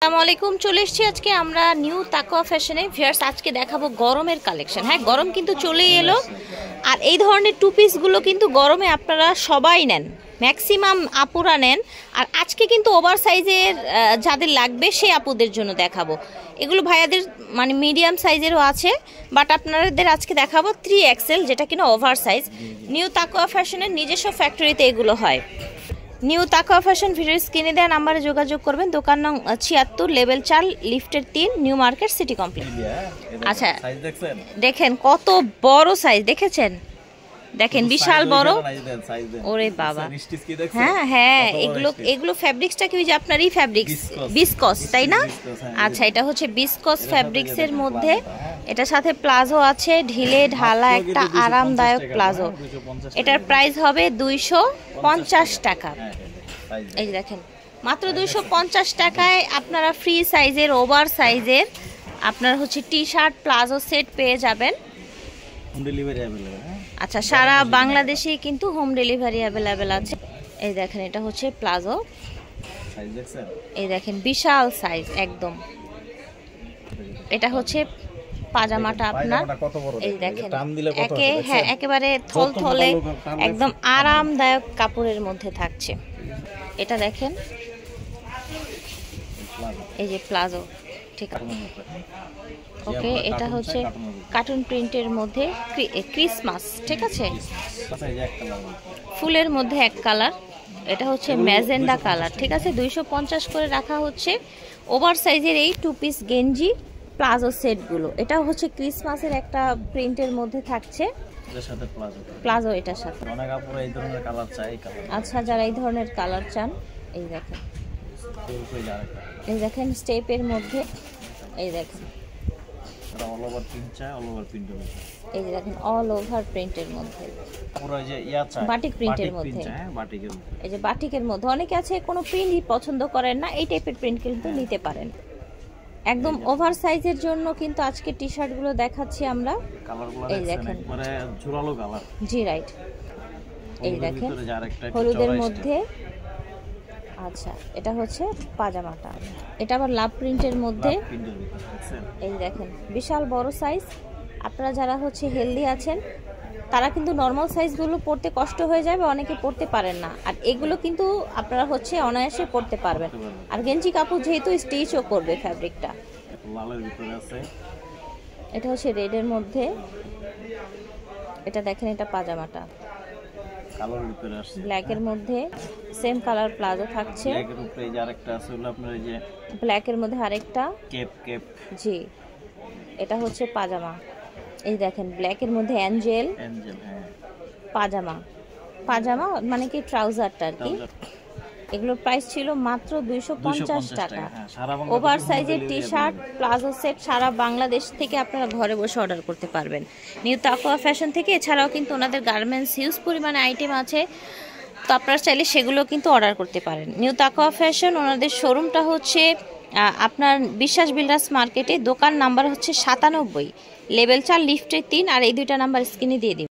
আসসালামু আলাইকুম, চলে এসেছি আজকে আমরা নিউ তাকওয়া ফ্যাশনে। ভিউয়ার্স, আজকে দেখাবো গরমের কালেকশন। হ্যাঁ, গরম কিন্তু চলেই এলো, আর এই ধরনের টু পিসগুলো কিন্তু গরমে আপনারা সবাই নেন, ম্যাক্সিমাম আপুরা নেন। আর আজকে কিন্তু ওভার সাইজের যাদের লাগবে সেই আপুদের জন্য দেখাবো। এগুলো ভাইয়াদের মানে মিডিয়াম সাইজেরও আছে, বাট আপনাদের আজকে দেখাবো 3XL, যেটা কিনা ওভার সাইজ। নিউ তাকওয়া ফ্যাশনের নিজস্ব ফ্যাক্টরিতে এগুলো হয়। নিউ তাকওয়া ফ্যাশন ভিডিওর স্ক্রিনে দেওয়া নাম্বারে যোগাযোগ করবেন। দোকান নং 76, লেভেল 4, লিফটের 3, নিউ মার্কেট, সিটি কমপ্লেক্স। আচ্ছা, দেখেন কত বড় সাইজ, দেখেছেন? দেখেন বিশাল বড়। ওরে বাবা, হ্যাঁ হ্যাঁ, এগুলো ফ্যাব্রিক্সটা কি যে আপনারই ফ্যাব্রিক্স, বিসকস, তাই না? আচ্ছা, এটা হচ্ছে বিসকস ফ্যাব্রিক্সের মধ্যে। এটার সাথে প্লাজো আছে, ঢিলে ঢালা একটা আরামদায়ক প্লাজো। এটার প্রাইস হবে 250 টাকা। এই যে দেখেন, মাত্র 250 টাকায় আপনারা ফ্রি সাইজের, ওভার সাইজের আপনার হচ্ছে টি শার্ট প্লাজো সেট পেয়ে যাবেন। আচ্ছা, সারা বাংলাদেশে কিন্তু হোম ডেলিভারি অ্যাভেলেবেল আছে। এই দেখেন, এটা হচ্ছে প্লাজো, এই দেখেন বিশাল সাইজ একদম। এটা হচ্ছে পাজামাটা আপনার, এই দেখেন একেবারে থলথলে একদম আরামদায়ক কাপড়ের মধ্যে থাকছে। এটা দেখেন, এই যে প্লাজো, ঠিক আছে, ওকে। এটা হচ্ছে কার্টুন প্রিন্টের মধ্যে ক্রিসমাস, ঠিক আছে, ফুলের মধ্যে এক কালার। এটা হচ্ছে ম্যাজেন্ডা কালার, ঠিক আছে। 250 করে রাখা হচ্ছে ওভার সাইজের এই টু পিস গেঞ্জি প্লাজো সেটগুলো। এটা হচ্ছে ক্রিসমাসের একটা প্রিন্টের মধ্যে থাকছে প্লাজো, এটার সাথে। আচ্ছা, যারা এই ধরনের কালার চান, এই দেখেন, এই দেখেন স্টেপের মধ্যে, এই দেখেন, এই যে দেখেন অল ওভার প্রিন্টের মধ্যে, বাটিক প্রিন্টের মধ্যে, এই যে বাটিকের মধ্যে। অনেকে আছে কোনো প্রিন্টই পছন্দ করেন না, এই টাইপের প্রিন্ট কিন্তু নিতে পারেন। একদম ওভার সাইজের জন্য কিন্তু আজকে টি শার্ট গুলো দেখাচ্ছি আমরা। এই দেখেন জি, রাইট, এই দেখেন হলুদের মধ্যে। আচ্ছা, এটা হচ্ছে পাজামাটা, এটা আবার লাভ প্রিন্টের মধ্যে। এই দেখেন বিশাল বড় সাইজ। আপনারা যারা হচ্ছে হেলদি আছেন তারা কিন্তু নর্মাল সাইজগুলো পরতে কষ্ট হয়ে যাবে, অনেকে পরতে পারেন না। আর এগুলো কিন্তু আপনারা হচ্ছে অনায়াসে পরতে পারবেন। আর গেঞ্জি কাপড় যেহেতু স্টিচও করবে ফ্যাব্রিকটা। এটা হচ্ছে রেডের মধ্যে, এটা দেখেন, এটা পাজামাটা ব্ল্যাকের মধ্যে, সেম কালার প্লাজো থাকছে, ব্ল্যাকের মধ্যে আরেকটা জি। এটা হচ্ছে পাজামা, এই দেখেন ব্ল্যাকের মধ্যে অ্যাঞ্জেল পাজামা, পাজামা মানে কি ট্রাউজারটা আর কি। এগুলোর প্রাইস ছিল মাত্র 250 টাকা। ওভার সাইজের টি শার্ট প্লাজো সেট সারা বাংলাদেশ থেকে আপনারা ঘরে বসে অর্ডার করতে পারবেন নিউ তাকওয়া ফ্যাশন থেকে। এছাড়াও কিন্তু ওনাদের গার্মেন্টস হিউজ পরিমাণে আইটেম আছে, তো আপনারা চাইলে সেগুলো কিন্তু অর্ডার করতে পারেন। নিউ তাকওয়া ফ্যাশন, ওনাদের শোরুমটা হচ্ছে আপনার বিশ্বাস বিল্ডার্স মার্কেটে। দোকান নাম্বার হচ্ছে 97, লেভেল 4, লিফটের 3, আর এই দুইটা নাম্বার স্ক্রিনে দিয়ে দিন।